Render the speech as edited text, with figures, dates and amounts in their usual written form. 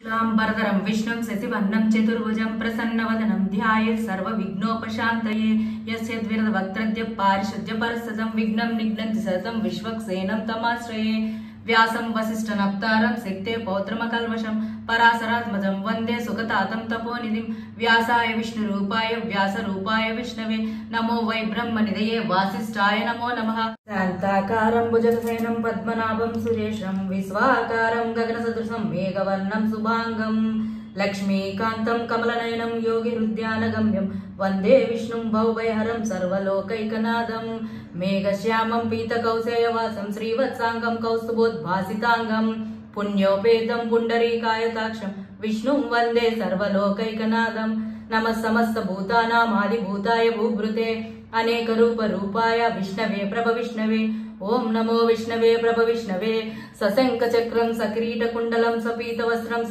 शुक्लांबरधरं विष्णुं शशिवर्णं चतुर्भुजं प्रसन्नवदनं ध्यायेत् सर्वविघ्नोपशान्तये यस्य द्विरदवक्त्रद्य पारिषद्यपरसजं विघ्नं निघ्नन्ति सततं विश्वक्सेनं तमाश्रये व्यासं वसिष्ठनप्तारं सिक्ते पौत्रमकल्मषं पराशरात्मजं वन्दे सुगतातं तपोनिधिं व्यासाय विष्णुरूपाय व्यासरूपाय विष्णवे नमो वै ब्रह्मनिधये वासिष्ठाय नमो नमः। शान्ताकारं भुजगशयनं पद्मनाभं सुरेशं विश्वाकारं गगनसदृशं मेघवर्णं शुभांगं लक्ष्मीकान्तं कमलनयनं योगिहृद्यानगम्यं वन्दे विष्णुं भवभयहरं सर्वलोकैकनाथं मेघश्यामं पीतकौसेयवासं श्रीवत्सांगं कौस्तुभोद्भासितांगं पुण्योपेतं पुण्डरीकायताक्षं विष्णुं वन्दे सर्वलोकैकनाथं नमः समस्तभूतानामादिभूताय भूभृते अनेकरूपरूपाय विष्णवे प्रभविष्णवे ओं नमो विष्णवे प्रभविष्णवे सशंखचक्रं सकिरीटकुण्डलं सपीतवस्त्रं